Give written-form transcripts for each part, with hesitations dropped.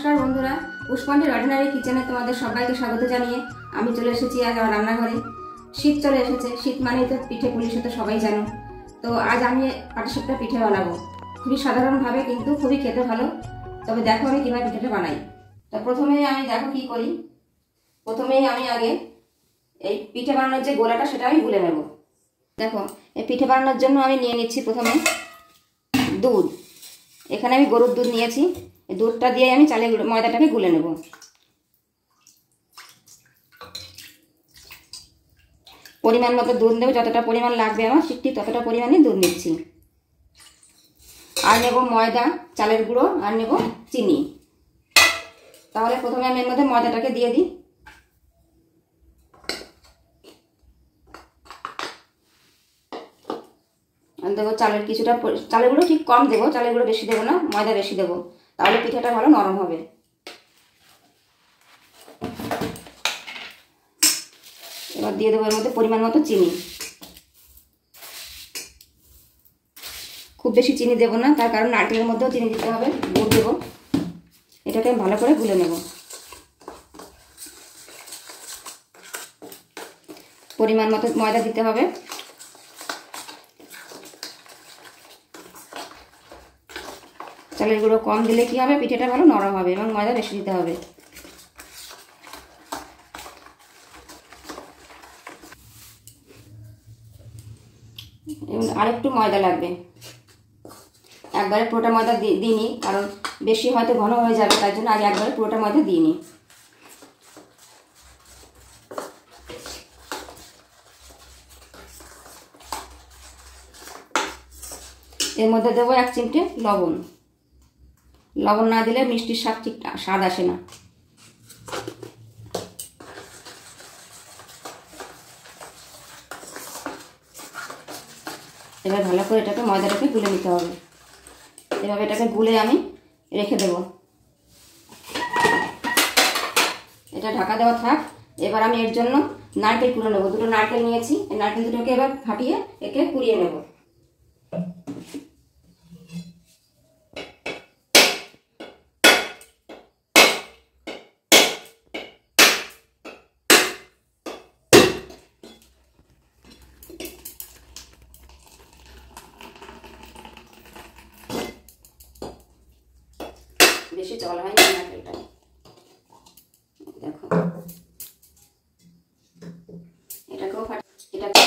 নমস্কার বন্ধুরা, পুষ্পাঞ্জলি অর্ডিনারি কিচেনে তোমাদের সবাইকে স্বাগত জানিয়ে আমি চলে এসেছি আজ আমার রান্নাঘরে। শীত চলে এসেছে, শীত মানেই তো পিঠে পুলি, সে তো সবাই জানো। তো আজ আমি পাটিসাপটা পিঠে বানাবো, খুবই সাধারণভাবে কিন্তু খুবই খেতে ভালো। তবে দেখো আমি কীভাবে পিঠেটা বানাই। তো প্রথমেই আমি দেখো কি করি। প্রথমেই আমি আগে এই পিঠে বানানোর যে গোলাটা সেটা আমি গুলে নেব। দেখো এই পিঠে বানানোর জন্য আমি নিয়ে নিচ্ছি প্রথমে দুধ। এখানে আমি গরুর দুধ নিয়েছি। এই দুধটা দিয়ে আমি চালের ময়দাটাকে গুলে নেব। পরিমাণ মতো দুধ নেব, যতটা পরিমাণ লাগবে আমার ঠিক ততটা পরিমাণে দুধ নিচ্ছি। আর নেব ময়দা, চালের গুঁড়ো, আর নেব চিনি। তাহলে প্রথমে আমি এর মধ্যে ময়দাটাকে দিয়ে দিই। দেবো চালের কিছুটা, চালের গুঁড়ো ঠিক কম দেবো, চালের গুঁড়ো বেশি দেবো না, ময়দা বেশি দেবো, তাহলে পিঠাটা ভালো নরম হবে। এবার দিয়ে দেবো এর মধ্যে পরিমাণ মতো চিনি। খুব বেশি চিনি দেবো না, তার কারণ নারকেলের মধ্যেও চিনি দিতে হবে, গুড় দেবো। এটাকে ভালো করে গুলে নেব। পরিমাণ মতো ময়দা দিতে হবে। চালের গুঁড়ো কম দিলে কি হবে, পিঠেটা ভালো নরম হবে, এবং ময়দা বেশি দিতে হবে। এবং আরেকটু ময়দা লাগবে। একবারে পুরোটা ময়দা দিইনি, কারণ বেশি হয়তো ঘন হয়ে যাবে, তার জন্য আজ একবারে পুরোটা ময়দা দিইনি। এর মধ্যে দেবো 1 চিমটে লবণ। লবণ না দিলে মিষ্টির স্বাদ ঠিক স্বাদ আসে না। এবার ভালো করে এটাকে ময়দাটাকে গুলে নিতে হবে। এভাবে এটাকে গুলে আমি রেখে দেব। এটা ঢাকা দেওয়া থাক। এবার আমি এর জন্য নারকেল কুড়ে নেবো। দুটো নারকেল নিয়েছি, এই নারকেল দুটোকে এবার ফাটিয়ে একে কুড়িয়ে নেব। বেশি জল হয় না নারকেলটা, দেখো। এটাকেও এটাকে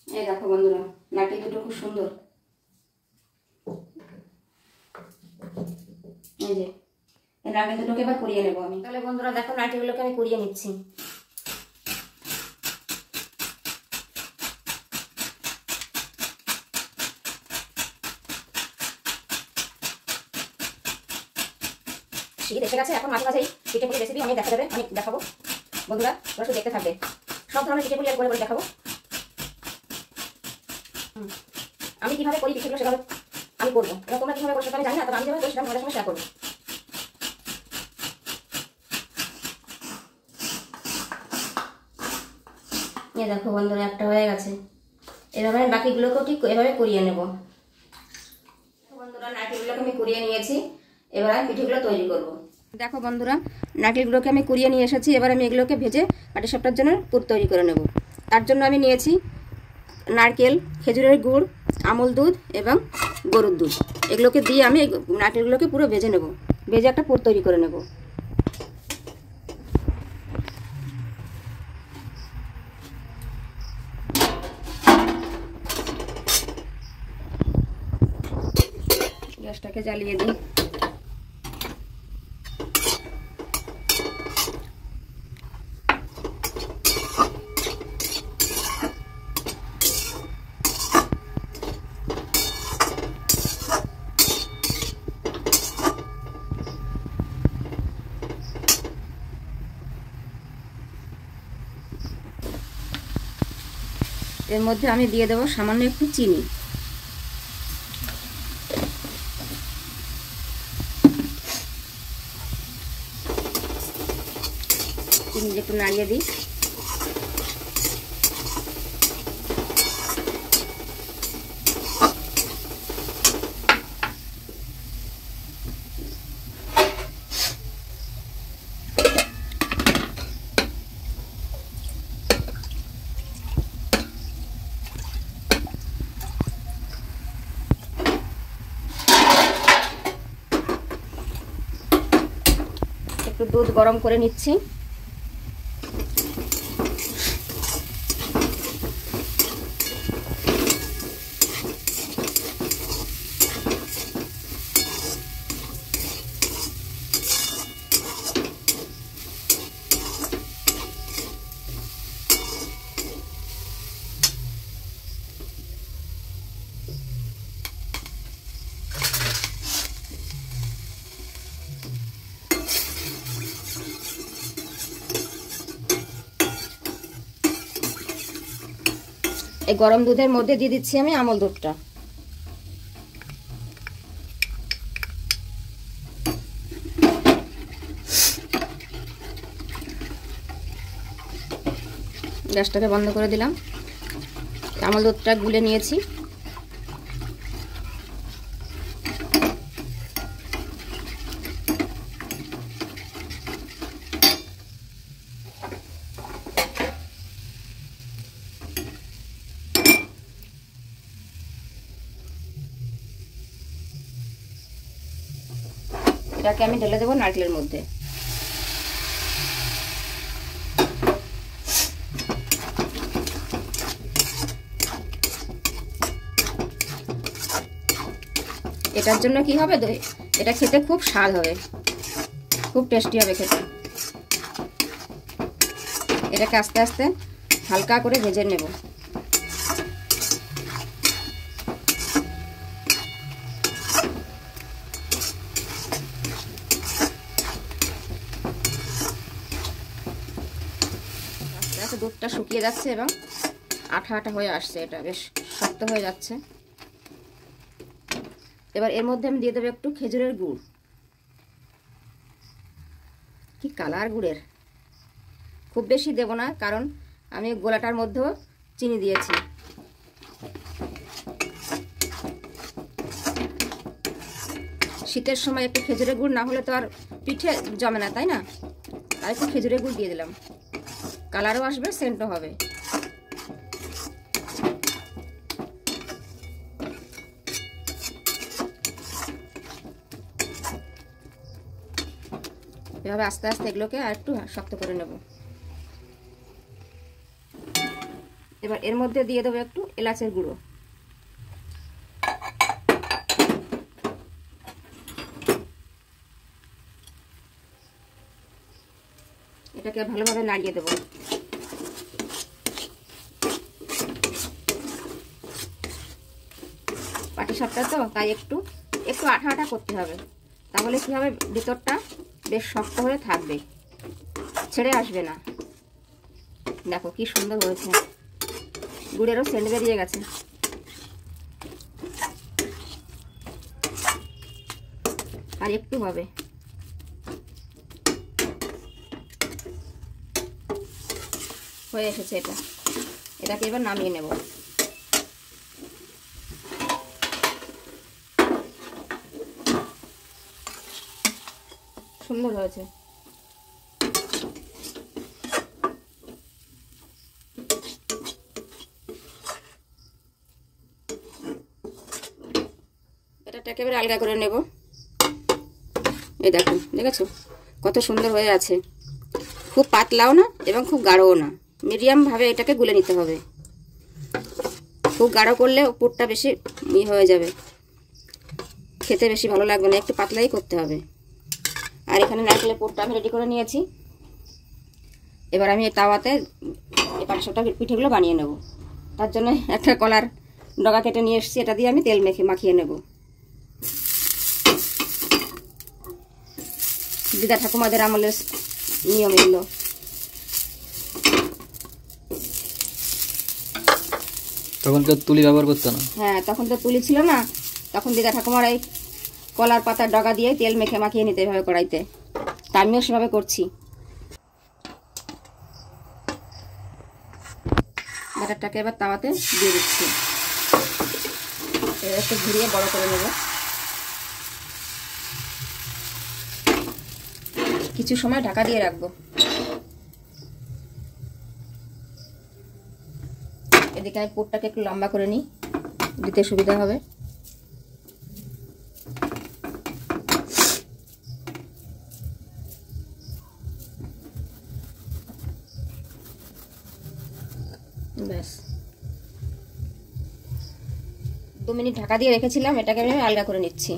এই দেখো বন্ধুরা, নারকেল দুটো খুব সুন্দর। এই যে এই নারকেল দুটোকে এবার কুড়িয়ে নেবো আমি। তাহলে বন্ধুরা দেখো, নারকেলগুলোকে আমি কুড়িয়ে নিচ্ছি। শীত এসে গেছে, এখন মাঝে মাঝেই পিঠেপুলি রেসিপি আমি দেখাবো বন্ধুরা, তোমরা শুধু দেখতে থাকবে। সব ধরনের পিঠেপুলি আমি করে দেখাবো। আমি কিভাবে করি পিঠেগুলো সেভাবে আমি করবো, এবং তোমরা কিভাবে করো সেটা আমি জানি না, তবে আমি যেভাবে করি সেটা তোমাদের সঙ্গে শেয়ার করবো। এই দেখো বন্ধুরা, একটা হয়ে গেছে। এভাবে আমি বাকিগুলোকেও ঠিক এভাবে করিয়ে নেব। বন্ধুরা নারকেলগুলোকে আমি কুড়িয়ে নিয়েছি, এবার আমি পিঠেগুলো তৈরি করব। দেখো বন্ধুরা, নারকেলগুলোকে আমি কুড়িয়ে নিয়ে এসেছি। এবার আমি এগুলোকে ভেজে পাটিসাপটার জন্য পুর তৈরি করে নেব। তার জন্য আমি নিয়েছি নারকেল, খেজুরের গুড়, আমুল দুধ এবং গরুর দুধ। এগুলোকে দিয়ে আমি নারকেলগুলোকে পুরো ভেজে নেব। ভেজে একটা পুর তৈরি করে নেব। গ্যাসটাকে জ্বালিয়ে দিই। এর মধ্যে আমি দিয়ে দেবো সামান্য একটু চিনি। চিনি একটু নাড়িয়ে দিই। একটু দুধ গরম করে নিচ্ছি। এই গরম দুধের মধ্যে দিয়ে দিচ্ছি আমি আমল দুধটা। গ্যাসটাকে বন্ধ করে দিলাম। আমল দুধটা গুলে নিয়েছি। এটাকে আমি ঢেলে দেবো নারকেলের মধ্যে। এটার জন্য কি হবে, এটা খেতে খুব স্বাদ হবে, খুব টেস্টি হবে খেতে। এটাকে আস্তে আস্তে হালকা করে ভেজে নেব। দুধটা শুকিয়ে যাচ্ছে এবং আঠা আঠা হয়ে আসছে, এটা বেশ শক্ত হয়ে যাচ্ছে। এবার এর মধ্যে আমি দিয়ে দেবো একটু খেজুরের গুড়। কি কালার গুড়ের! খুব বেশি দেব না, কারণ আমি গোলাটার মধ্যেও চিনি দিয়েছি। শীতের সময় একটু খেজুরের গুড় না হলে তো আর পিঠে জমে না, তাই না? তাই একটু খেজুরের গুড় দিয়ে দিলাম, কালারও আসবে, সেন্টও হবে। এভাবে আস্তে আস্তে এগুলোকে আর একটু শক্ত করে নেব। এবার এর মধ্যে দিয়ে দেবো একটু এলাচের গুঁড়ো। এটাকে ভালোভাবে নাড়িয়ে দেবো। পাটিসাপটা তো, তাই একটু আঠা আঠা করতে হবে, তাহলে কি হবে, ভিতরটা বেশ শক্ত হয়ে থাকবে, ছেড়ে আসবে না। দেখো কি সুন্দর হয়েছে, গুড়েরও সেন্ট বেরিয়ে গেছে। আর একটু হবে। হয়ে এসেছে এটাকে এবার নামিয়ে নেব। সুন্দর হয়েছে। এটাকে একেবারে আলগা করে নেব। এই দেখো, দেখেছো কত সুন্দর হয়ে আছে। খুব পাতলাও না এবং খুব গাঢ়ও না, মিডিয়াম ভাবে এটাকে গুলে নিতে হবে। খুব গাঢ় করলে পুরটা বেশি হয়ে যাবে, খেতে বেশি ভালো লাগবে না, একটু পাতলাই করতে হবে। আর এখানে নারকেলের পুরটা আমি রেডি করে নিয়েছি। এবার আমি এই তাওয়াতে এই পাটিসাপটা পিঠেগুলো বানিয়ে নেব। তার জন্য একটা কলার ডগা কেটে নিয়ে এসেছি, এটা দিয়ে আমি তেল মাখিয়ে নেব। দিদা ঠাকুমাদের আমলের নিয়ম এগুলো। তখন তো তুলি ব্যবহার করতো না। হ্যাঁ, তখন তো তুলি ছিল না, তখন দিদা ঠাকুমার এই কলার পাতার ডগা দিয়ে তেল মাখিয়ে নিতে এভাবে কড়াইতে। তা আমিও সেভাবে করছি। ব্যাটারটাকে এবার তাওয়াতে দিয়ে দিচ্ছি। একটু ঘুরিয়ে বড় করে নেব। কিছু সময় ঢাকা দিয়ে রাখবো। এদিকে আমি পুরটাকে একটু লম্বা করে নিই, দিতে সুবিধা হবে। 2 মিনিট ঢাকা দিয়ে রেখেছিলাম, এটাকে আমি আলগা করে নিচ্ছি।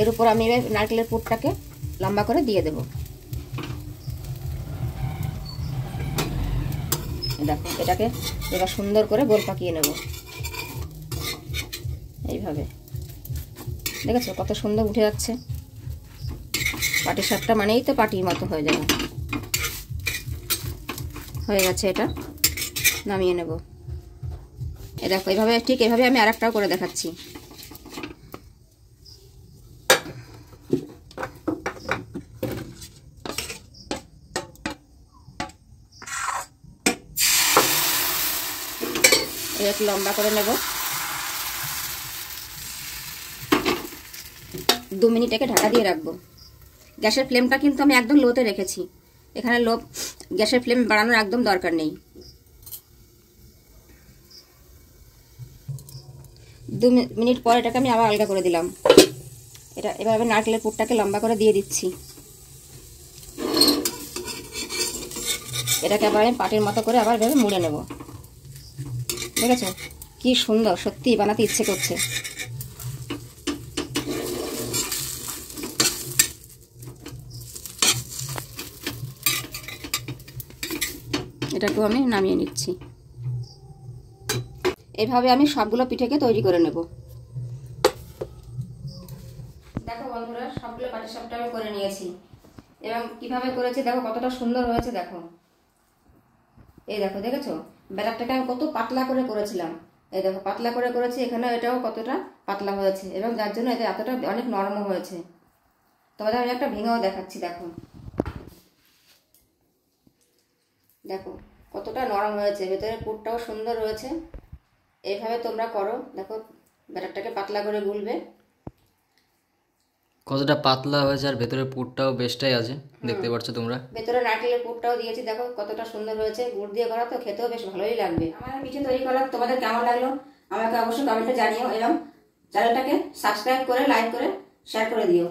এর উপর আমি নারকেলের পুরটাকে লম্বা করে দিয়ে দেব। দেখো এটাকে এবার সুন্দর করে গোল পাকিয়ে নেব এইভাবে। দেখেছো কত সুন্দর উঠে যাচ্ছে। পাটিসাপটা মানেই তো পাটির মতো হয়ে যাবে। হয়ে গেছে, এটা নামিয়ে নেব। এ দেখো এইভাবে, ঠিক এইভাবে আমি আরেকটাও করে দেখাচ্ছি। একটু লম্বা করে নেব। 2 মিনিট একে ঢাকা দিয়ে রাখবো। গ্যাসের ফ্লেমটা কিন্তু আমি একদম লোতে রেখেছি, এখানে গ্যাসের ফ্লেম বাড়ানোর একদম দরকার নেই। 2 মিনিট পর এটাকে আমি আবার আলগা করে দিলাম। এটা এবার আমি নারকেলের পুরটাকে লম্বা করে দিয়ে দিচ্ছি। এটাকে আবার আমি পাটির মতো করে আবার এভাবে মুড়ে নেব। দেখেছো কি সুন্দর, সত্যি বানাতে ইচ্ছে করছে। এটাকেও আমি নামিয়ে নিচ্ছি। এইভাবে আমি সবগুলো পিঠেকে তৈরি করে নেব। দেখো বন্ধুরা, সবগুলো পাটিসাপটা আমি করে নিয়েছি এবং কিভাবে করেছি দেখো, কতটা সুন্দর হয়েছে দেখো। এই দেখো, দেখেছো ব্যাটারটাকে আমি কত পাতলা করে করেছিলাম। এই দেখো পাতলা করে করেছি, এখানে এটাও কতটা পাতলা হয়েছে এবং যার জন্য এটা এতটা অনেক নরমও হয়েছে। তোমাদের আমি একটা ভেঙেও দেখাচ্ছি। দেখো দেখো কতটা নরম হয়েছে, ভেতরে পুরটাও সুন্দর রয়েছে। এইভাবে তোমরা করো, দেখো ব্যাটারটাকে পাতলা করে গুলবে। কতটা পাতলা হয়েছে আর ভেতরে পুরটাও বেশটাই আছে, দেখতে পাচ্ছ তোমরা। ভেতরে নারকেলের পুরটাও দিয়েছি, দেখো কতটা সুন্দর হয়েছে। গুড় দিয়ে করা তো খেতেও বেশ ভালোই লাগবে। আমার পিঠে তৈরি করা তোমাদের কেমন লাগলো আমাকে অবশ্যই কমেন্টে জানিও এবং চ্যানেলটাকে সাবস্ক্রাইব করে লাইক করে শেয়ার করে দিও।